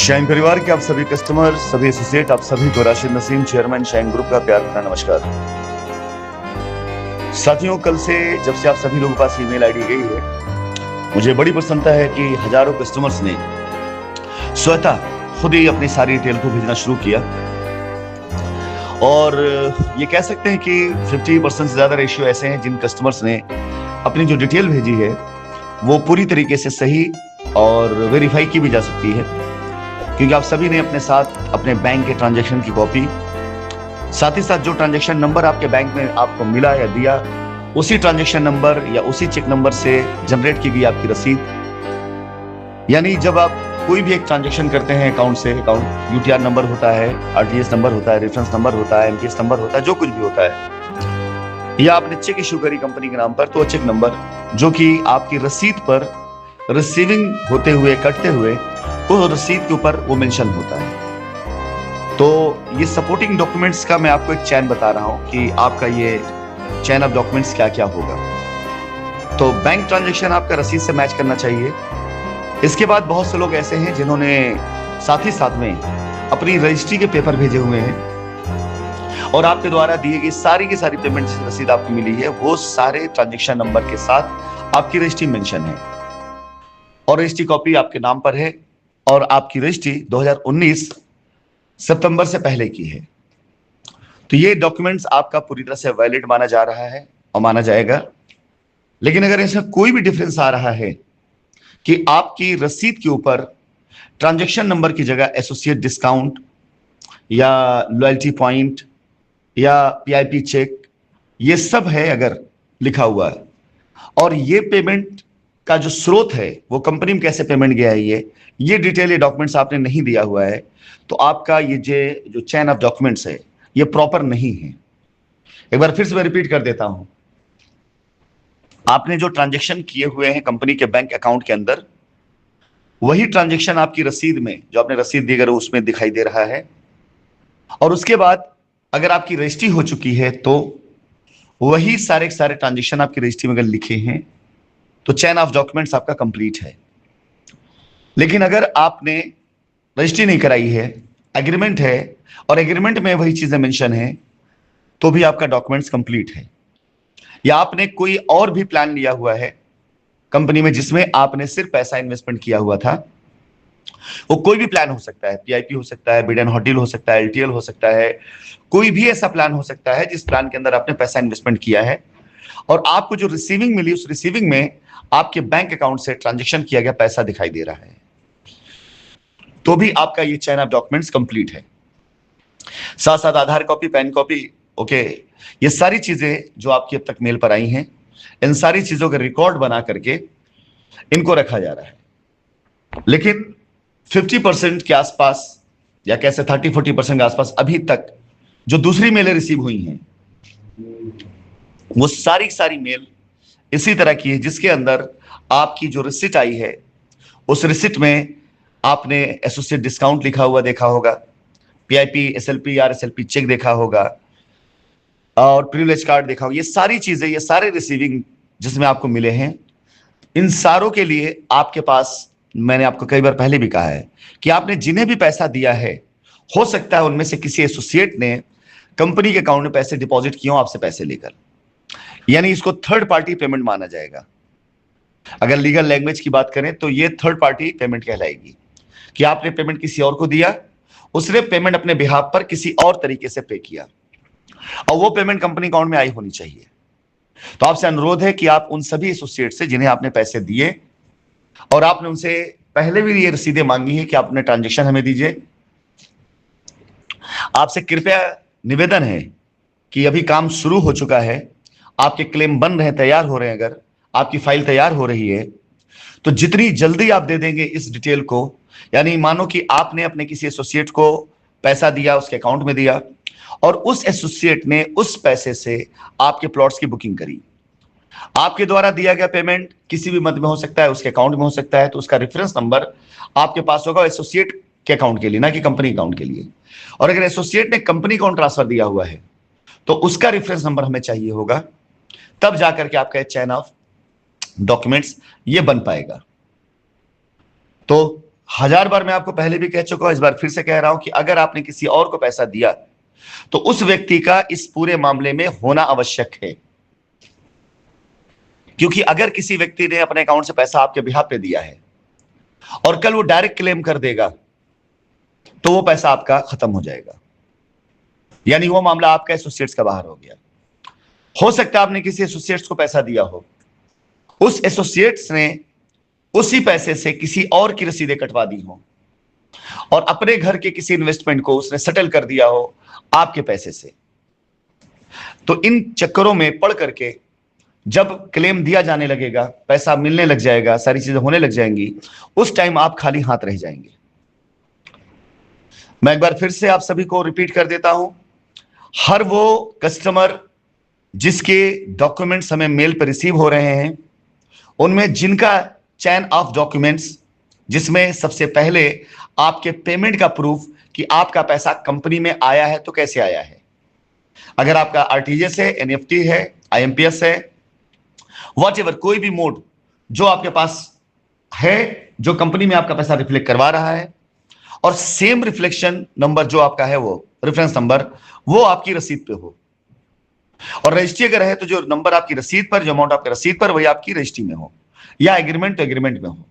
Shine परिवार के आप सभी कस्टमर, सभी एसोसिएट, आप सभी को Rashid Naseem, chairman shine group का प्यार भरा नमस्कार। साथियों, कल से जब से आप सभी लोगों के पास ईमेल आईडी गई है, मुझे बड़ी प्रसन्नता है कि हजारों कस्टमर्स ने स्वतः खुद ही अपनी सारी डिटेल को भेजना शुरू किया और ये कह सकते हैं कि 50% से ज्यादा रेशियो ऐसे हैं जिन कस्टमर्स ने अपनी जो डिटेल भेजी है वो पूरी तरीके से सही और वेरीफाई की भी जा सकती है, क्योंकि आप सभी ने अपने साथ अपने बैंक के ट्रांजैक्शन की कॉपी, साथ ही साथ जो ट्रांजैक्शन नंबर आपके बैंक में आपको मिला या दिया, उसी ट्रांजैक्शन नंबर या उसी चेक नंबर से जनरेट की गई आपकी रसीद। यानी जब आप कोई भी एक ट्रांजैक्शन करते हैं अकाउंट से, अकाउंट यूटीआर नंबर होता है, आरटीजीएस नंबर होता है, रेफरेंस नंबर होता है, एमटीएस नंबर होता है, जो कुछ भी होता है, या आपने चेक इशू करी कंपनी के नाम पर, तो चेक नंबर जो कि आपकी रसीद पर रिसीविंग होते हुए, कटते हुए वो रसीद के ऊपर वो मेंशन होता है। तो ये सपोर्टिंग डॉक्यूमेंट्स का मैं आपको एक चैन बता रहा हूं कि आपका ये चैन ऑफ डॉक्यूमेंट्स क्या क्या होगा। तो बैंक ट्रांजैक्शन आपका रसीद से मैच करना चाहिए। इसके बाद बहुत से लोग ऐसे हैं जिन्होंने साथ ही साथ में अपनी रजिस्ट्री के पेपर भेजे हुए हैं और आपके द्वारा दिए गई सारी की सारी पेमेंट रसीद आपको मिली है, वो सारे ट्रांजैक्शन नंबर के साथ आपकी रजिस्ट्री मेंशन है और रजिस्ट्री कॉपी आपके नाम पर है और आपकी रजिस्ट्री 2019 सितंबर से पहले की है। तो ये डॉक्यूमेंट्स आपका पूरी तरह से वैलिड माना जा रहा है और माना जाएगा। लेकिन अगर ऐसा कोई भी डिफरेंस आ रहा है कि आपकी रसीद के ऊपर ट्रांजैक्शन नंबर की जगह एसोसिएट डिस्काउंट या लॉयल्टी पॉइंट या पीआईपी चेक, ये सब है अगर लिखा हुआ है, और ये पेमेंट का जो स्रोत है वो कंपनी में कैसे पेमेंट गया है, ये डिटेल, ये डॉक्यूमेंट्स आपने नहीं दिया हुआ है, तो आपका ये जो चेन ऑफ डॉक्यूमेंट्स है ये प्रॉपर नहीं है। एक बार फिर से मैं रिपीट कर देता हूं, आपने जो ट्रांजैक्शन किए हुए हैं कंपनी के बैंक अकाउंट के अंदर, वही ट्रांजैक्शन आपकी रसीद में, जो आपने रसीद दी, उसमें दिखाई दे रहा है। और उसके बाद अगर आपकी रजिस्ट्री हो चुकी है तो वही सारे ट्रांजैक्शन आपकी रजिस्ट्री में अगर लिखे हैं तो चेन ऑफ डॉक्यूमेंट्स आपका कंप्लीट है। लेकिन अगर आपने रजिस्ट्री नहीं कराई है, एग्रीमेंट है और एग्रीमेंट में वही चीजें मेंशन है, तो भी आपका डॉक्यूमेंट्स कंप्लीट है। या आपने कोई और भी प्लान लिया हुआ है कंपनी में जिसमें आपने सिर्फ पैसा इन्वेस्टमेंट किया हुआ था, वो कोई भी प्लान हो सकता है, पीआईपी हो सकता है, बिड एंड हॉटिल हो सकता है, एलटीएल हो सकता है, कोई भी ऐसा प्लान हो सकता है जिस प्लान के अंदर आपने पैसा इन्वेस्टमेंट किया है और आपको जो रिसीविंग मिली, उस रिसीविंग में आपके बैंक अकाउंट से ट्रांजैक्शन किया गया पैसा दिखाई दे रहा है, तो भी आपका ये चेन ऑफ डॉक्यूमेंट्स कंप्लीट है। साथ साथ आधार कॉपी, पैन कॉपी, ओके, ये सारी चीजें जो आपकी अब तक मेल पर आई हैं, इन सारी चीजों का रिकॉर्ड बना करके इनको रखा जा रहा है। लेकिन 50% के आसपास या कैसे 30-40% के आसपास अभी तक जो दूसरी मेलें रिसीव हुई हैं, वो सारी मेल इसी तरह की है जिसके अंदर आपकी जो रिसिट आई है, उस रिसिट में आपने एसोसिएट डिस्काउंट लिखा हुआ देखा होगा, पीआईपी, एसएलपी, आरएसएलपी चेक देखा होगा और प्रिविलेज कार्ड देखा होगा। ये सारी चीजें, ये सारे रिसीविंग जिसमें आपको मिले हैं, इन सारों के लिए आपके पास, मैंने आपको कई बार पहले भी कहा है कि आपने जिन्हें भी पैसा दिया है, हो सकता है उनमें से किसी एसोसिएट ने कंपनी के अकाउंट में पैसे डिपॉजिट किए हो आपसे पैसे लेकर, यानी इसको थर्ड पार्टी पेमेंट माना जाएगा। अगर लीगल लैंग्वेज की बात करें तो ये थर्ड पार्टी पेमेंट कहलाएगी कि आपने पेमेंट किसी और को दिया, उसने पेमेंट अपने बिहाफ पर किसी और तरीके से पे किया और वो पेमेंट कंपनी अकाउंट में आई होनी चाहिए। तो आपसे अनुरोध है कि आप उन सभी एसोसिएट से जिन्हें आपने पैसे दिए और आपने उनसे पहले भी ये रसीदें मांगी है कि आप अपने ट्रांजैक्शन हमें दीजिए, आपसे कृपया निवेदन है कि अभी काम शुरू हो चुका है, आपके क्लेम बन रहे हैं, तैयार हो रहे हैं, अगर आपकी फाइल तैयार हो रही है तो जितनी जल्दी आप दे देंगे इस डिटेल को, यानी मानो कि आपने अपने किसी एसोसिएट को पैसा दिया, उसके अकाउंट में दिया और उस एसोसिएट ने उस पैसे से आपके प्लॉट्स की बुकिंग करी, आपके द्वारा दिया गया पेमेंट किसी भी मद में हो सकता है, उसके अकाउंट में हो सकता है, तो उसका रेफरेंस नंबर आपके पास होगा एसोसिएट के अकाउंट के लिए, ना कि कंपनी अकाउंट के लिए। और अगर एसोसिएट ने कंपनी अकाउंट ट्रांसफर दिया हुआ है तो उसका रेफरेंस नंबर हमें चाहिए होगा, तब जाकर के आपका चेन ऑफ डॉक्यूमेंट्स ये बन पाएगा। तो 1000 बार मैं आपको पहले भी कह चुका हूं, इस बार फिर से कह रहा हूं कि अगर आपने किसी और को पैसा दिया तो उस व्यक्ति का इस पूरे मामले में होना आवश्यक है। क्योंकि अगर किसी व्यक्ति ने अपने अकाउंट से पैसा आपके बिहाफ पे दिया है और कल वो डायरेक्ट क्लेम कर देगा तो वो पैसा आपका खत्म हो जाएगा, यानी वो मामला आपका एसोसिएट्स का बाहर हो गया। हो सकता है आपने किसी एसोसिएट्स को पैसा दिया हो, उस एसोसिएट्स ने उसी पैसे से किसी और की रसीदें कटवा दी हो और अपने घर के किसी इन्वेस्टमेंट को उसने सेटल कर दिया हो आपके पैसे से। तो इन चक्करों में पड़ करके जब क्लेम दिया जाने लगेगा, पैसा मिलने लग जाएगा, सारी चीजें होने लग जाएंगी, उस टाइम आप खाली हाथ रह जाएंगे। मैं एक बार फिर से आप सभी को रिपीट कर देता हूं, हर वो कस्टमर जिसके डॉक्यूमेंट्स हमें मेल पर रिसीव हो रहे हैं, उनमें जिनका चैन ऑफ डॉक्यूमेंट्स, जिसमें सबसे पहले आपके पेमेंट का प्रूफ कि आपका पैसा कंपनी में आया है तो कैसे आया है। अगर आपका आरटीजीएस है, एनईएफटी है, आईएमपीएस है, व्हाटएवर, कोई भी मोड जो आपके पास है, जो कंपनी में आपका पैसा रिफ्लेक्ट करवा रहा है, और सेम रिफ्लेक्शन नंबर जो आपका है, वो रेफरेंस नंबर, वो आपकी रसीद पे हो। और रजिस्ट्री अगर है तो जो नंबर आपकी रसीद पर, जो अमाउंट आपकी रसीद पर, वही आपकी रजिस्ट्री में हो, या एग्रीमेंट तो एग्रीमेंट में हो।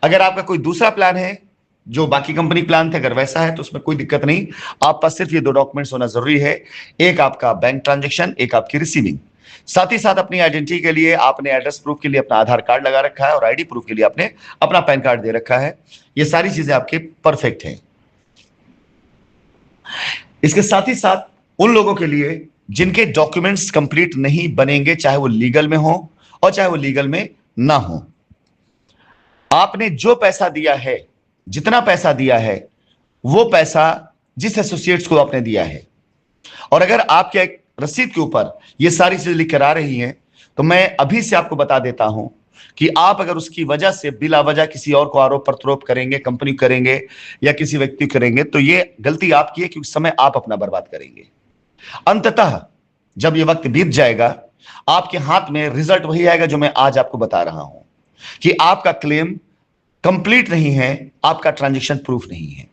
अगर आपका कोई दूसरा प्लान है जो बाकी कंपनी प्लान थे, अगर वैसा है तो उसमें कोई दिक्कत नहीं, आप पास सिर्फ ये 2 डॉक्यूमेंट्स होना जरूरी है, एक आपका बैंक ट्रांजैक्शन, एक आपकी रिसीविंग। साथ ही साथ अपनी आइडेंटिटी के लिए आपने एड्रेस प्रूफ के लिए अपना आधार कार्ड लगा रखा है और आईडी प्रूफ के लिए आपने अपना पैन कार्ड दे रखा है। ये सारी चीजें आपके परफेक्ट हैं। इसके साथ ही साथ उन लोगों के लिए जिनके डॉक्यूमेंट्स कंप्लीट नहीं बनेंगे, चाहे वो लीगल में हो और चाहे वो लीगल में ना हो, आपने जो पैसा दिया है, जितना पैसा दिया है, वो पैसा जिस एसोसिएट्स को आपने दिया है, और अगर आपके रसीद के ऊपर ये सारी चीजें लिख कर आ रही हैं, तो मैं अभी से आपको बता देता हूं कि आप अगर उसकी वजह से बिला वजह किसी और को आरोप प्रत्यारोप करेंगे, कंपनी करेंगे या किसी व्यक्ति करेंगे, तो ये गलती आपकी है, क्योंकि समय आप अपना बर्बाद करेंगे। अंततः जब ये वक्त बीत जाएगा, आपके हाथ में रिजल्ट वही आएगा जो मैं आज आपको बता रहा हूं कि आपका क्लेम कंप्लीट नहीं है, आपका ट्रांजैक्शन प्रूफ नहीं है,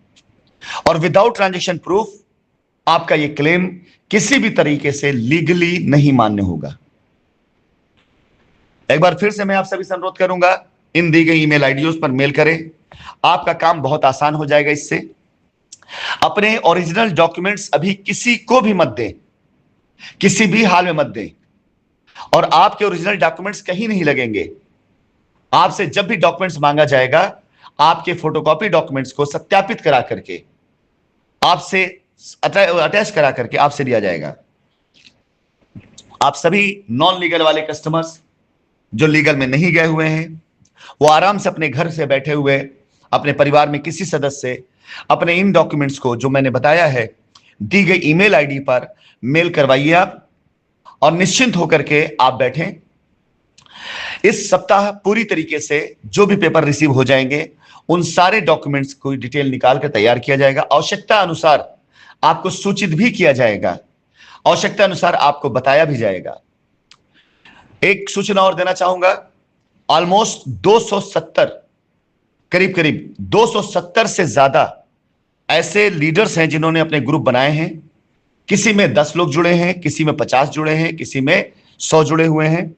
और विदाउट ट्रांजैक्शन प्रूफ आपका यह क्लेम किसी भी तरीके से लीगली नहीं मान्य होगा। एक बार फिर से मैं आप सभी से अनुरोध करूंगा, इन दी गई ईमेल आईडीज पर मेल करें, आपका काम बहुत आसान हो जाएगा। इससे अपने ओरिजिनल डॉक्यूमेंट्स अभी किसी को भी मत दें, किसी भी हाल में मत दें, और आपके ओरिजिनल डॉक्यूमेंट्स कहीं नहीं लगेंगे। आपसे जब भी डॉक्यूमेंट्स मांगा जाएगा, आपके फोटोकॉपी डॉक्यूमेंट्स को सत्यापित करा करके आपसे अटैच करा करके आपसे लिया जाएगा। आप सभी नॉन लीगल वाले कस्टमर्स जो लीगल में नहीं गए हुए हैं, वो आराम से अपने घर से बैठे हुए अपने परिवार में किसी सदस्य से अपने इन डॉक्यूमेंट्स को जो मैंने बताया है दी गई ईमेल आईडी पर मेल करवाइए आप, और निश्चिंत होकर के आप बैठें। इस सप्ताह पूरी तरीके से जो भी पेपर रिसीव हो जाएंगे, उन सारे डॉक्यूमेंट्स को डिटेल निकाल कर तैयार किया जाएगा। आवश्यकता अनुसार आपको सूचित भी किया जाएगा, आवश्यकता अनुसार आपको बताया भी जाएगा। एक सूचना और देना चाहूंगा, ऑलमोस्ट 270, करीब करीब 270 से ज्यादा ऐसे लीडर्स हैं जिन्होंने अपने ग्रुप बनाए हैं। किसी में 10 लोग जुड़े हैं, किसी में 50 जुड़े हैं, किसी में 100 जुड़े हुए हैं।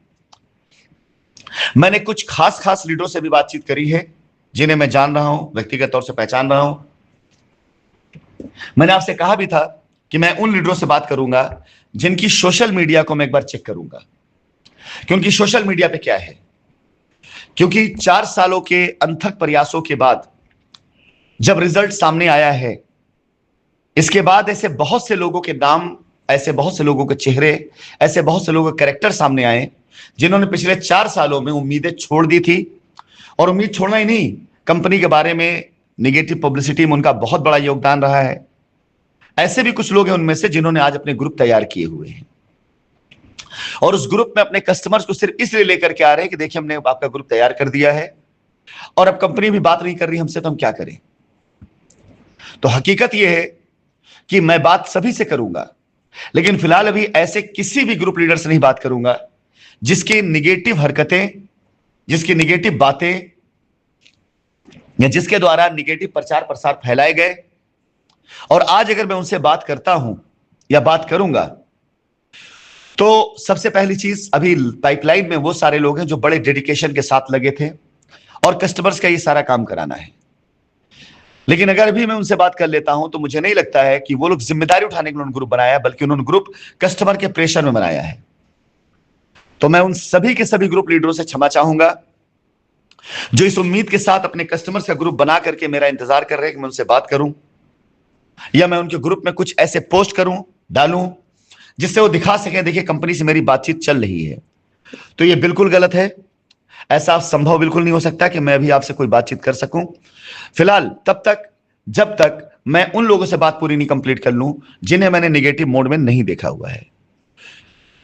मैंने कुछ खास लीडरों से भी बातचीत करी है जिन्हें मैं जान रहा हूं, व्यक्तिगत तौर से पहचान रहा हूं। मैंने आपसे कहा भी था कि मैं उन लीडरों से बात करूंगा जिनकी सोशल मीडिया को मैं एक बार चेक करूंगा, क्योंकि सोशल मीडिया पे क्या है, क्योंकि 4 सालों के अनथक प्रयासों के बाद जब रिजल्ट सामने आया है, इसके बाद ऐसे बहुत से लोगों के नाम, ऐसे बहुत से लोगों के चेहरे, ऐसे बहुत से लोगों के कैरेक्टर सामने आए जिन्होंने पिछले 4 सालों में उम्मीदें छोड़ दी थी। और उम्मीद छोड़ना ही नहीं, कंपनी के बारे में निगेटिव पब्लिसिटी में उनका बहुत बड़ा योगदान रहा है। ऐसे भी कुछ लोग हैं उनमें से जिन्होंने आज अपने ग्रुप तैयार किए हुए हैं, और उस ग्रुप में अपने कस्टमर्स को सिर्फ इसलिए लेकर के आ रहे हैं कि देखिए हमने आपका ग्रुप तैयार कर दिया है और अब कंपनी भी बात नहीं कर रही हमसे, तो हम क्या करें। तो हकीकत यह है कि मैं बात सभी से करूंगा, लेकिन फिलहाल अभी ऐसे किसी भी ग्रुप लीडर से नहीं बात करूंगा जिसकी निगेटिव हरकतें, जिसकी निगेटिव बातें या जिसके द्वारा निगेटिव प्रचार प्रसार फैलाए गए। और आज अगर मैं उनसे बात करता हूं या बात करूंगा, तो सबसे पहली चीज, अभी पाइपलाइन में वो सारे लोग हैं जो बड़े डेडिकेशन के साथ लगे थे और कस्टमर्स का ये सारा काम कराना है। लेकिन अगर अभी मैं उनसे बात कर लेता हूं तो मुझे नहीं लगता है कि वो लोग जिम्मेदारी उठाने के लिए उन्होंने ग्रुप बनाया है, बल्कि उन्होंने ग्रुप कस्टमर के प्रेशर में बनाया है। तो मैं उन सभी के सभी ग्रुप लीडरों से क्षमा चाहूंगा जो इस उम्मीद के साथ अपने कस्टमर्स का ग्रुप बना करके मेरा इंतजार कर रहे हैं कि मैं उनसे बात करूं या मैं उनके ग्रुप में कुछ ऐसे पोस्ट करूं, डालूं, जिससे वो दिखा सकें, देखिए कंपनी से मेरी बातचीत चल रही है। तो ये बिल्कुल गलत है। ऐसा संभव बिल्कुल नहीं हो सकता कि मैं अभी आपसे कोई बातचीत कर सकूं फिलहाल, तब तक जब तक मैं उन लोगों से बात पूरी नहीं कंप्लीट कर लूं जिन्हें मैंने नेगेटिव मोड में नहीं देखा हुआ है।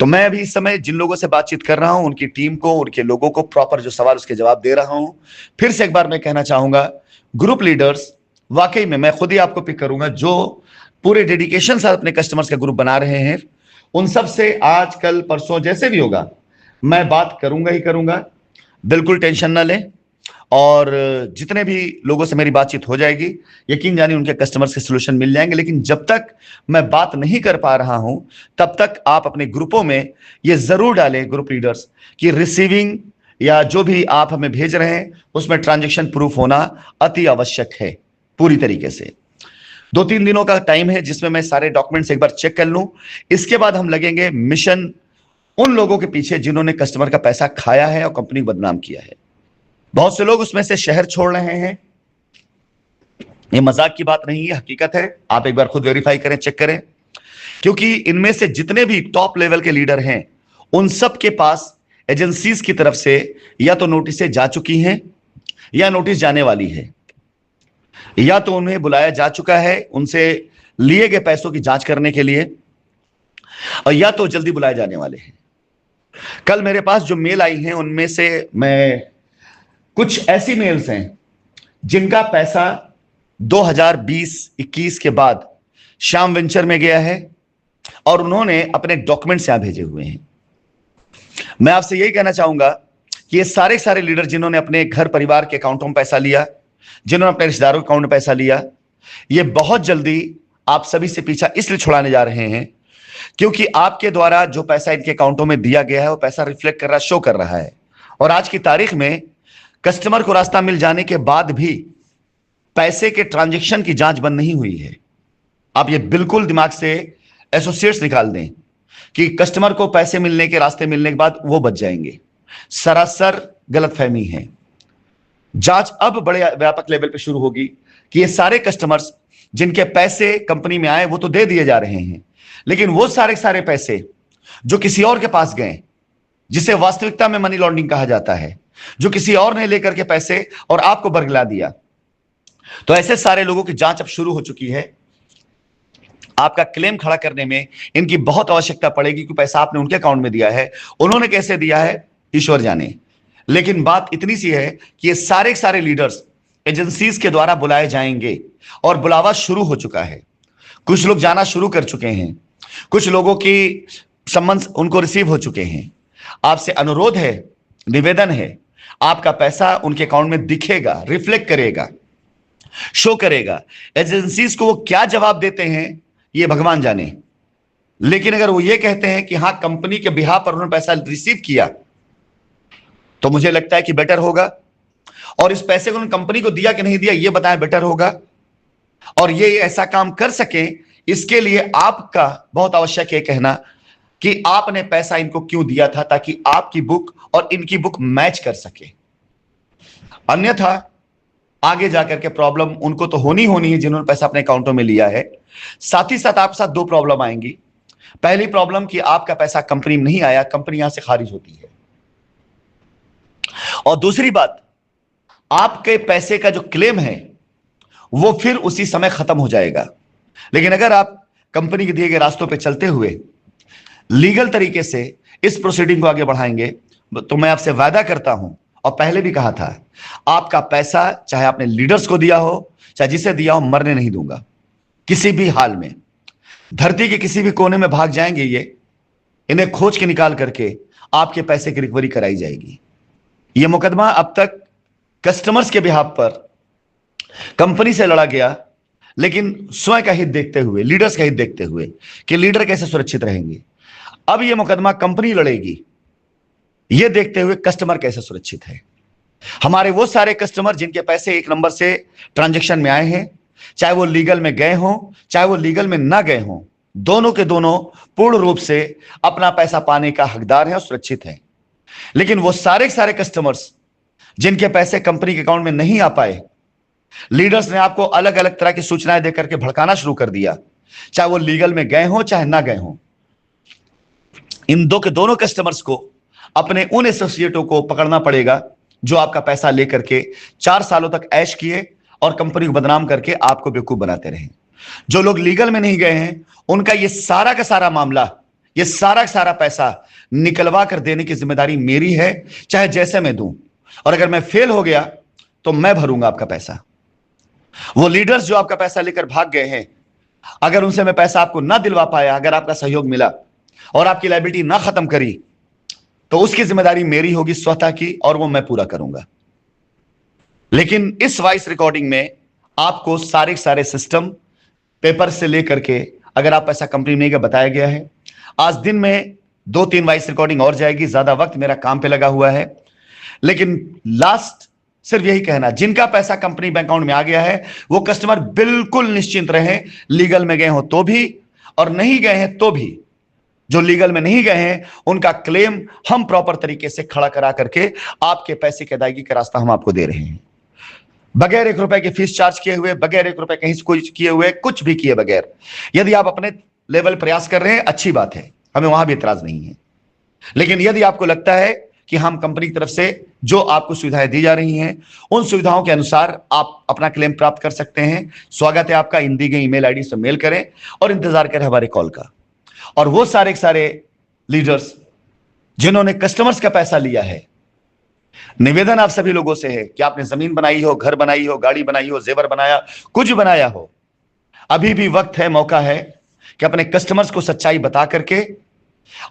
तो मैं अभी इस समय जिन लोगों से बातचीत कर रहा हूं, उनकी टीम को, उनके लोगों को प्रॉपर जो सवाल उसके जवाब दे रहा हूं। फिर से एक बार मैं कहना चाहूंगा, ग्रुप लीडर्स वाकई में मैं खुद ही आपको पिक करूंगा जो पूरे डेडिकेशन से अपने कस्टमर्स का ग्रुप बना रहे हैं। उन सब से आज कल परसों जैसे भी होगा मैं बात करूंगा ही करूंगा, बिल्कुल टेंशन ना लें। और जितने भी लोगों से मेरी बातचीत हो जाएगी, यकीन जानिए उनके कस्टमर्स के सलूशन मिल जाएंगे। लेकिन जब तक मैं बात नहीं कर पा रहा हूं तब तक आप अपने ग्रुपों में ये जरूर डालें, ग्रुप लीडर्स, कि रिसीविंग या जो भी आप हमें भेज रहे हैं उसमें ट्रांजैक्शन प्रूफ होना अति आवश्यक है पूरी तरीके से। 2-3 दिनों का टाइम है जिसमें मैं सारे डॉक्यूमेंट्स एक बार चेक कर लूं। इसके बाद हम लगेंगे मिशन उन लोगों के पीछे जिन्होंने कस्टमर का पैसा खाया है और कंपनी को बदनाम किया है। बहुत से लोग उसमें से शहर छोड़ रहे हैं, ये मजाक की बात नहीं है, हकीकत है। आप एक बार खुद वेरीफाई करें, चेक करें, क्योंकि इनमें से जितने भी टॉप लेवल के लीडर हैं उन सब के पास एजेंसीज की तरफ से या तो नोटिसें जा चुकी हैं या नोटिस जाने वाली है, या तो उन्हें बुलाया जा चुका है उनसे लिए गए पैसों की जांच करने के लिए, और या तो जल्दी बुलाए जाने वाले हैं। कल मेरे पास जो मेल आई हैं उनमें से मैं कुछ ऐसी मेल्स हैं जिनका पैसा 2020-21 के बाद श्याम वेंचर में गया है और उन्होंने अपने डॉक्यूमेंट्स यहां भेजे हुए हैं। मैं आपसे यही कहना चाहूंगा कि ये सारे सारे लीडर जिन्होंने अपने घर परिवार के अकाउंटों में पैसा लिया, जिन्होंने अपने रिश्तेदारों के अकाउंट में पैसा लिया, ये बहुत जल्दी आप सभी से पीछा इसलिए छुड़ाने जा रहे हैं क्योंकि आपके द्वारा जो पैसा इनके अकाउंटों में दिया गया है वो पैसा रिफ्लेक्ट कर रहा, शो कर रहा है। और आज की तारीख में कस्टमर को रास्ता मिल जाने के बाद भी पैसे के ट्रांजैक्शन की जांच बंद नहीं हुई है। आप ये बिल्कुल दिमाग से एसोसिएट्स निकाल दें कि कस्टमर को पैसे मिलने के रास्ते मिलने के बाद वो बच जाएंगे। सरासर गलतफहमी है। जांच अब बड़े व्यापक लेवल पे शुरू होगी कि ये सारे कस्टमर्स जिनके पैसे कंपनी में आए वो तो दे दिए जा रहे हैं, लेकिन वो सारे सारे पैसे जो किसी और के पास गए, जिसे वास्तविकता में मनी लॉन्ड्रिंग कहा जाता है, जो किसी और ने लेकर के पैसे और आपको बरगला दिया, तो ऐसे सारे लोगों की जांच अब शुरू हो चुकी है। आपका क्लेम खड़ा करने में इनकी बहुत आवश्यकता पड़ेगी क्योंकि पैसा आपने उनके अकाउंट में दिया है, उन्होंने कैसे दिया है ईश्वर जाने। लेकिन बात इतनी सी है कि ये सारे सारे लीडर्स एजेंसीज के द्वारा बुलाए जाएंगे और बुलावा शुरू हो चुका है। कुछ लोग जाना शुरू कर चुके हैं, कुछ लोगों की सम्मन उनको रिसीव हो चुके हैं। आपसे अनुरोध है, निवेदन है, आपका पैसा उनके अकाउंट में दिखेगा, रिफ्लेक्ट करेगा, शो करेगा। एजेंसीज को वो क्या जवाब देते हैं ये भगवान जाने, लेकिन अगर वो ये कहते हैं कि हां कंपनी के बिहाफ पर उन्होंने पैसा रिसीव किया तो मुझे लगता है कि बेटर होगा। और इस पैसे को उन्होंने कंपनी को दिया कि नहीं दिया ये बताएं, बेटर होगा। और ये ऐसा काम कर सके इसके लिए आपका बहुत आवश्यक है कहना कि आपने पैसा इनको क्यों दिया था, ताकि आपकी बुक और इनकी बुक मैच कर सके। अन्यथा आगे जाकर के प्रॉब्लम उनको तो होनी है जिन्होंने पैसा अपने अकाउंटों में लिया है। साथ ही साथ आपके साथ दो प्रॉब्लम आएंगी। पहली प्रॉब्लम कि आपका पैसा कंपनी में नहीं आया, कंपनी यहां से खारिज होती है। और दूसरी बात, आपके पैसे का जो क्लेम है वो फिर उसी समय खत्म हो जाएगा। लेकिन अगर आप कंपनी के दिए गए रास्तों पे चलते हुए लीगल तरीके से इस प्रोसीडिंग को आगे बढ़ाएंगे तो मैं आपसे वादा करता हूं, और पहले भी कहा था, आपका पैसा चाहे आपने लीडर्स को दिया हो चाहे जिसे दिया हो, मरने नहीं दूंगा किसी भी हाल में। धरती के किसी भी कोने में भाग जाएंगे ये, इन्हें खोज के निकाल करके आपके पैसे की रिकवरी कराई जाएगी। यह मुकदमा अब तक कस्टमर्स के बिहाफ पर कंपनी से लड़ा गया, लेकिन स्वयं का हित देखते हुए, लीडर्स का हित देखते हुए कि लीडर कैसे सुरक्षित रहेंगे। अब यह मुकदमा कंपनी लड़ेगी, यह देखते हुए कस्टमर कैसे सुरक्षित है। हमारे वो सारे कस्टमर जिनके पैसे एक नंबर से ट्रांजैक्शन में आए हैं, चाहे वो लीगल में गए हों, चाहे वो लीगल में ना गए हों, दोनों के दोनों पूर्ण रूप से अपना पैसा पाने का हकदार हैं और सुरक्षित हैं। लेकिन वो सारे के सारे कस्टमर्स जिनके पैसे कंपनी के अकाउंट में नहीं आ पाए, लीडर्स ने आपको अलग अलग तरह की सूचनाएं देकर के भड़काना शुरू कर दिया, चाहे वो लीगल में गए हों चाहे ना गए हों। इन दो के दोनों कस्टमर्स को अपने उन एसोसिएटों को पकड़ना पड़ेगा जो आपका पैसा लेकर के 4 सालों तक ऐश किए और कंपनी को बदनाम करके आपको बेवकूफ बनाते रहे। जो लोग लीगल में नहीं गए हैं, उनका ये सारा का सारा मामला, ये सारा का सारा पैसा निकलवा कर देने की जिम्मेदारी मेरी है, चाहे जैसे मैं दूं। और अगर मैं फेल हो गया तो मैं भरूंगा आपका पैसा। वो लीडर्स जो आपका पैसा लेकर भाग गए हैं, अगर उनसे मैं पैसा आपको ना दिलवा पाया, अगर आपका सहयोग मिला और आपकी लायबिलिटी ना खत्म करी, तो उसकी जिम्मेदारी मेरी होगी स्वतः की, और वो मैं पूरा करूंगा। लेकिन इस वॉइस रिकॉर्डिंग में आपको सारे सिस्टम पेपर से लेकर के, अगर आप पैसा कंपनी में बताया गया है। आज दिन में 2-3 वॉइस रिकॉर्डिंग और जाएगी, ज्यादा वक्त मेरा काम पे लगा हुआ है। लेकिन लास्ट सिर्फ यही कहना, जिनका पैसा कंपनी बैंक अकाउंट में आ गया है वो कस्टमर बिल्कुल निश्चिंत रहे, लीगल में गए हो तो भी और नहीं गए हैं तो भी। जो लीगल में नहीं गए हैं उनका क्लेम हम प्रॉपर तरीके से खड़ा करा करके आपके पैसे की अदायगी का रास्ता हम आपको दे रहे हैं, बगैर 1 रुपए की फीस चार्ज किए हुए, बगैर 1 रुपए कहीं से कोई किए हुए, कुछ भी किए बगैर। यदि आप अपने लेवल प्रयास कर रहे हैं, अच्छी बात है, हमें वहां भी इतराज नहीं है। लेकिन यदि आपको लगता है कि हम कंपनी की तरफ से जो आपको सुविधाएं दी जा रही हैं, उन सुविधाओं के अनुसार आप अपना क्लेम प्राप्त कर सकते हैं, स्वागत है आपका। इन दी गई ईमेल आईडी से मेल करें और इंतजार करें हमारे कॉल का। और वो सारे लीडर्स जिन्होंने कस्टमर्स का पैसा लिया है, निवेदन आप सभी लोगों से है कि आपने जमीन बनाई हो, घर बनाई हो, गाड़ी बनाई हो, जेवर बनाया, कुछ बनाया हो, अभी भी वक्त है, मौका है कि अपने कस्टमर्स को सच्चाई बता करके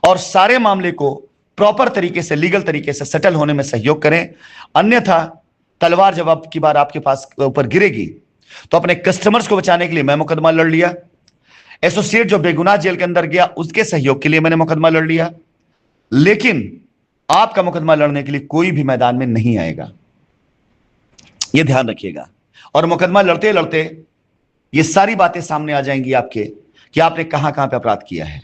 और सारे मामले को प्रॉपर तरीके से, लीगल तरीके से सेटल होने में सहयोग करें। अन्यथा तलवार जब आपकी बार आपके पास ऊपर गिरेगी, तो अपने कस्टमर्स को बचाने के लिए मैं मुकदमा लड़ लिया, एसोसिएट जो बेगुनाह जेल के अंदर गया उसके सहयोग के लिए मैंने मुकदमा लड़ लिया, लेकिन आपका मुकदमा लड़ने के लिए कोई भी मैदान में नहीं आएगा, यह ध्यान रखिएगा। और मुकदमा लड़ते लड़ते ये सारी बातें सामने आ जाएंगी आपके कि आपने कहां कहां पे अपराध किया है।